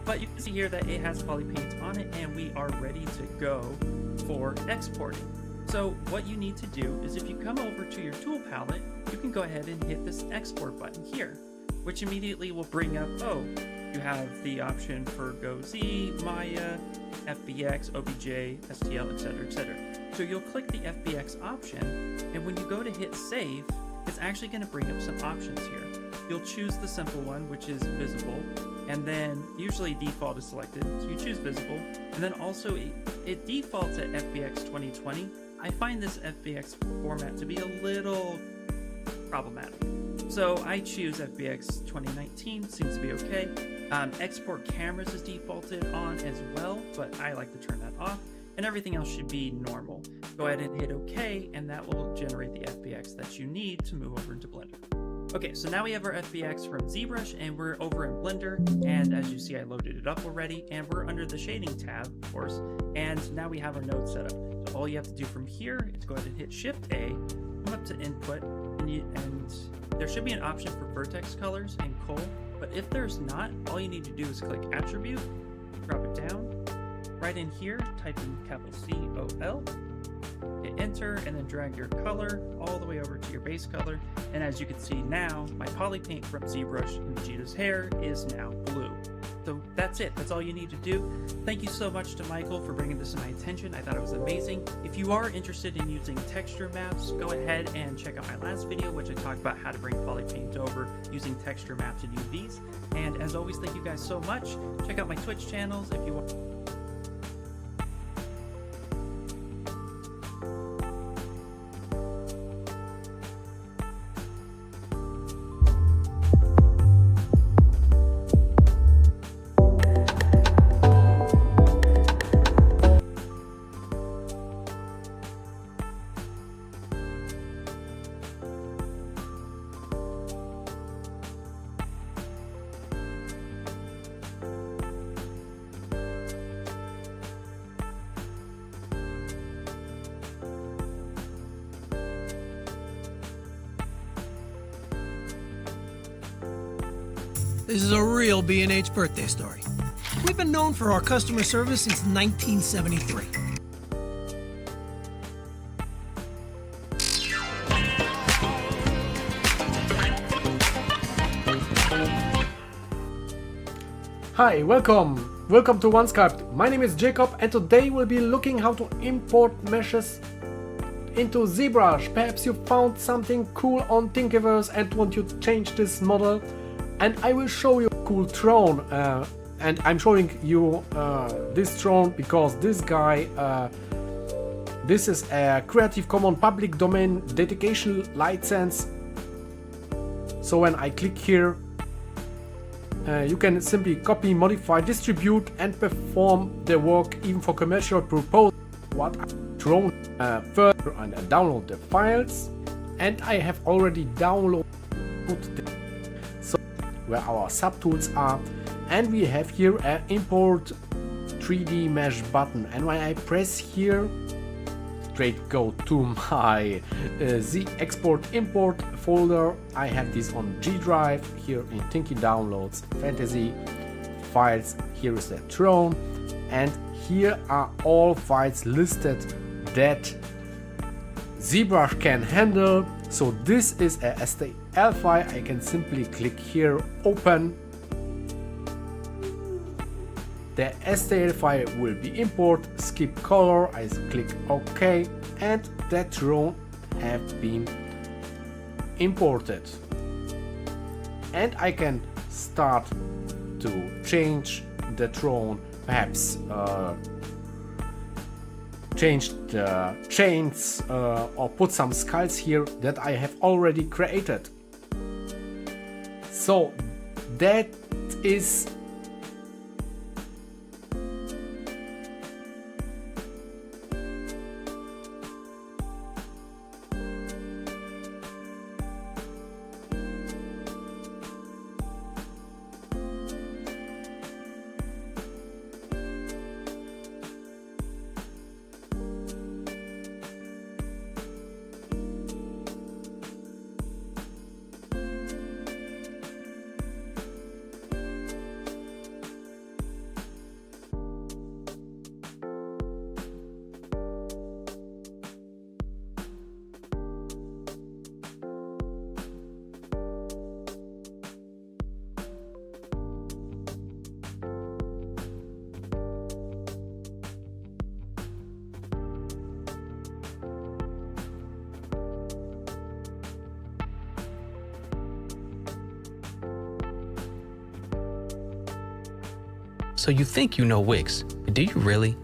But you can see here that it has poly paint on it, and we are ready to go for exporting. So what you need to do is if you come over to your tool palette, you can go ahead and hit this export button here, which immediately will bring up, you have the option for GoZ, Maya, FBX, OBJ, STL, etc., etc. So you'll click the FBX option, and when you go to hit save, it's actually going to bring up some options here. You'll choose the simple one, which is visible, and then usually default is selected, so you choose visible, and then also it defaults at FBX 2020. I find this FBX format to be a little problematic. So I choose FBX 2019, seems to be okay. Export cameras is defaulted on as well, but I like to turn that off, and everything else should be normal. Go ahead and hit OK, and that will generate the FBX that you need to move over into Blender. Okay, so now we have our FBX from ZBrush, and we're over in Blender, and as you see, I loaded it up already, and we're under the shading tab, of course, and now we have our node set up. So all you have to do from here is go ahead and hit Shift-A, come up to Input, and there should be an option for vertex colors and Col, but if there's not, all you need to do is click Attribute, drop it down, right in here, type in capital C-O-L, hit enter, and then drag your color all the way over to your base color, and as you can see now, my poly paint from ZBrush in Vegeta's hair is now blue. So that's it. That's all you need to do. Thank you so much to Michael for bringing this to my attention. I thought it was amazing. If you are interested in using texture maps, go ahead and check out my last video, which I talked about how to bring poly paint over using texture maps and UVs. And as always, thank you guys so much. Check out my Twitch channels if you want. This is a real B&H birthday story. We've been known for our customer service since 1973. Hi, welcome to OneSculpt. My name is Jacob, and today we'll be looking how to import meshes into ZBrush. Perhaps you found something cool on Thingiverse and want to change this model, and I will show you a cool drone, and I'm showing you this drone because this guy, this is a Creative Commons public domain dedication license. So when I click here, you can simply copy, modify, distribute and perform the work even for commercial purpose. What drone further and download the files, and I have already downloaded so where our subtools are, and we have here an import 3D mesh button, and when I press here, straight go to my the export import folder. I have this on G drive here in Tinky Downloads, Fantasy files. Here is the drone, and here are all files listed that ZBrush can handle. So this is a STL file, I can simply click here, open. The STL file will be import, skip color, I click OK, and the drone have been imported. And I can start to change the drone, perhaps change the chains or put some skulls here that I have already created. So that is So you think you know Wix, but do you really?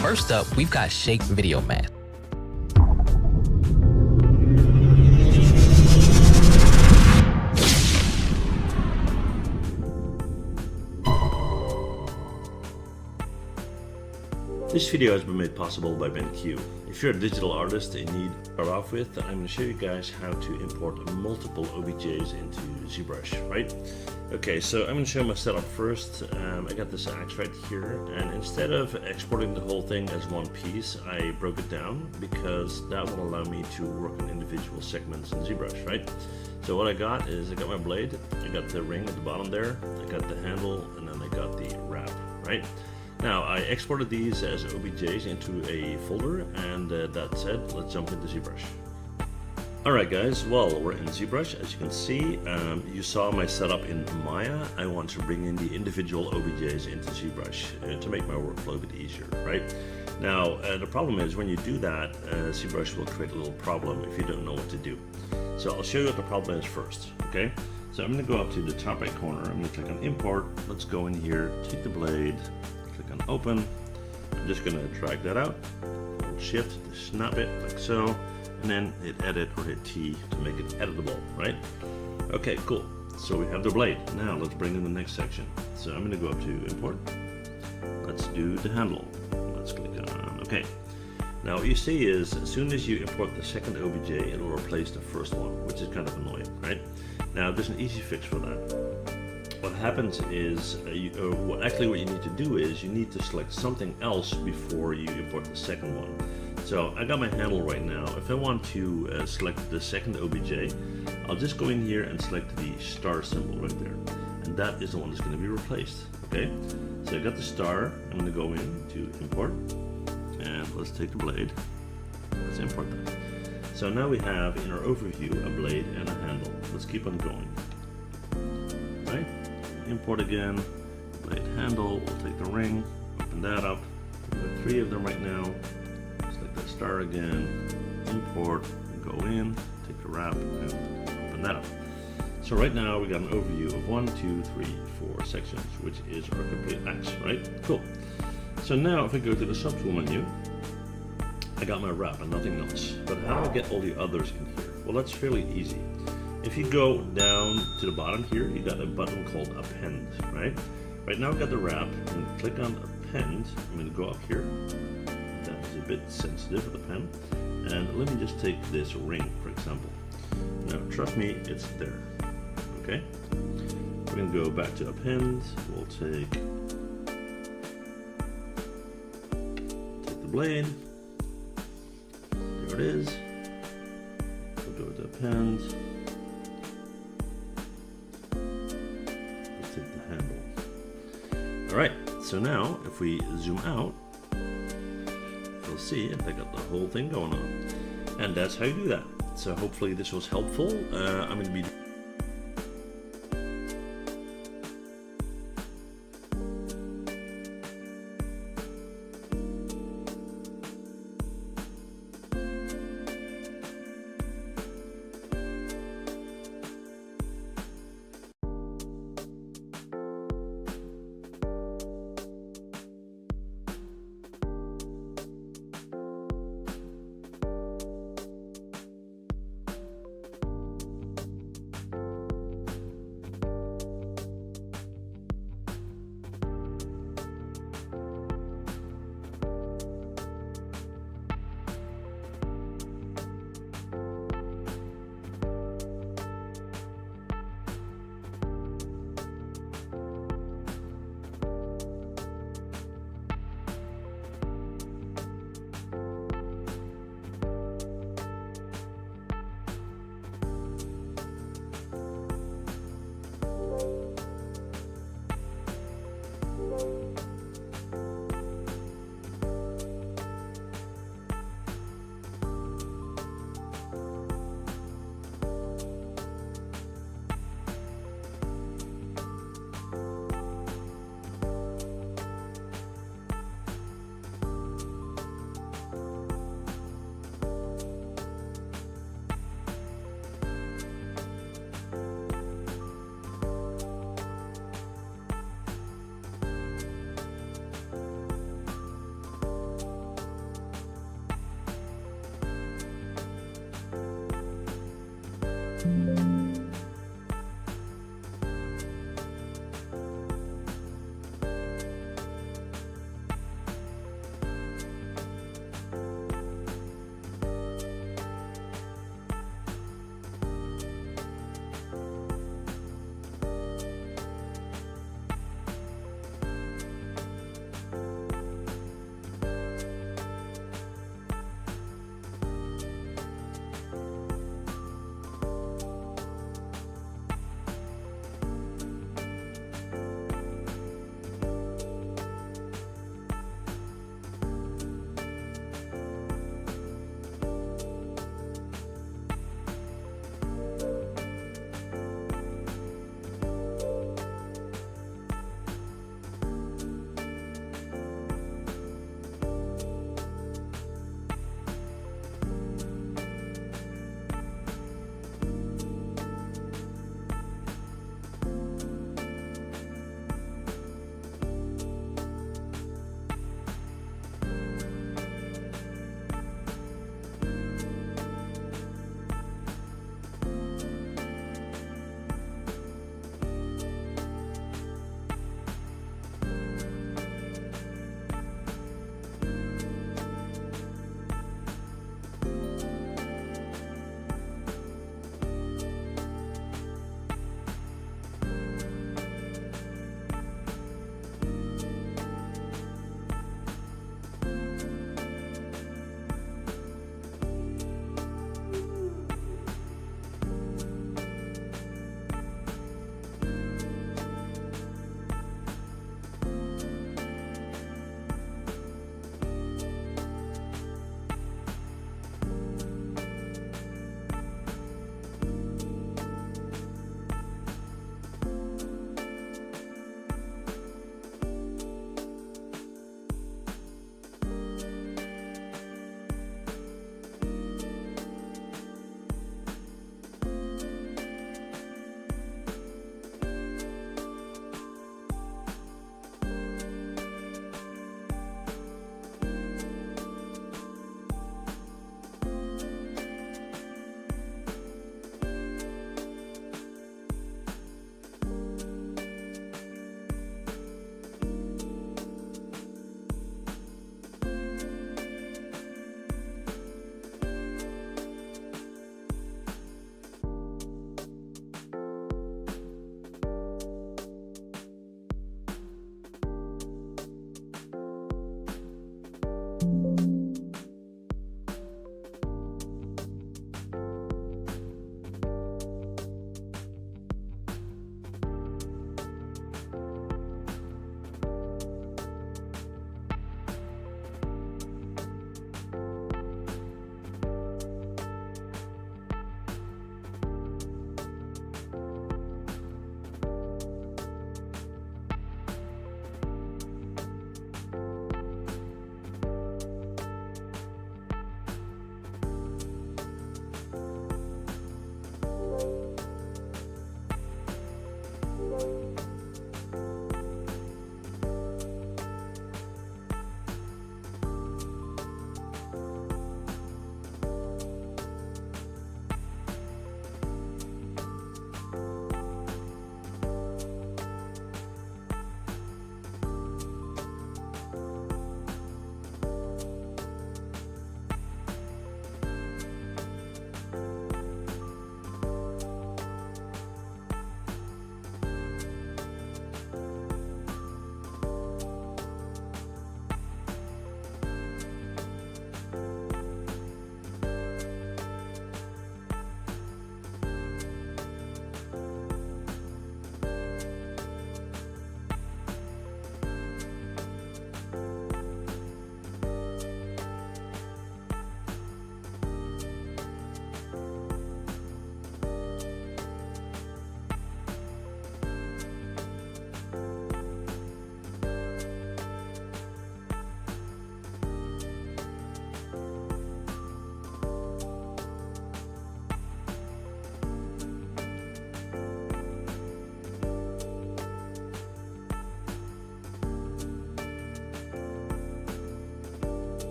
First up, we've got Shake Video Mask. This video has been made possible by BenQ. If you're a digital artist in need to start off with, I'm going to show you guys how to import multiple OBJs into ZBrush, right? Okay, so I'm going to show my setup first. I got this axe right here, and instead of exporting the whole thing as one piece, I broke it down because that will allow me to work on individual segments in ZBrush, right? So what I got is I got my blade, I got the ring at the bottom there, I got the handle, and then I got the wrap, right? Now, I exported these as OBJs into a folder, and that said, let's jump into ZBrush. Alright guys, well, we're in ZBrush. As you can see, you saw my setup in Maya. I want to bring in the individual OBJs into ZBrush to make my workflow a bit easier, right? Now, the problem is when you do that, ZBrush will create a little problem if you don't know what to do. So I'll show you what the problem is first, okay? So I'm going to go up to the top right corner. I'm going to click on Import. Let's go in here, take the blade, click on Open. I'm just going to drag that out, hold Shift to snap it like so, and then hit Edit or hit T to make it editable, right? Okay, cool. So we have the blade. Now let's bring in the next section. So I'm going to go up to Import. Let's do the handle. Let's click on OK. Now what you see is as soon as you import the second OBJ, it will replace the first one, which is kind of annoying, right? Now there's an easy fix for that. What happens is, what you need to do is you need to select something else before you import the second one. So I got my handle right now. If I want to select the second OBJ, I'll just go in here and select the star symbol right there. And that is the one that's going to be replaced. Okay, so I got the star. I'm going to go in to import. And let's take the blade. Let's import that. So now we have in our overview a blade and a handle. Let's keep on going. Right? Import again. Blade, handle. We'll take the ring. Open that up. We've got 3 of them right now. Select that star again. Import. Go in. Take the wrap and open that up. So right now we got an overview of 1, 2, 3, 4 sections, which is our complete axe. Right? Cool. So now if I go to the subtool menu, I got my wrap and nothing else. But how do I get all the others in here? Well, that's fairly easy. If you go down to the bottom here, you got a button called Append, right? Right now I've got the wrap. I'm going to click on Append. I'm going to go up here. That is a bit sensitive with the pen. And let me just take this ring, for example. Now, trust me, it's there. Okay? We're going to go back to Append. We'll take the blade. There it is. We'll go to Append. Let's take the handle. Alright, so now if we zoom out, you'll see I got the whole thing going on. And that's how you do that. So hopefully this was helpful. I'm going to be Thank you.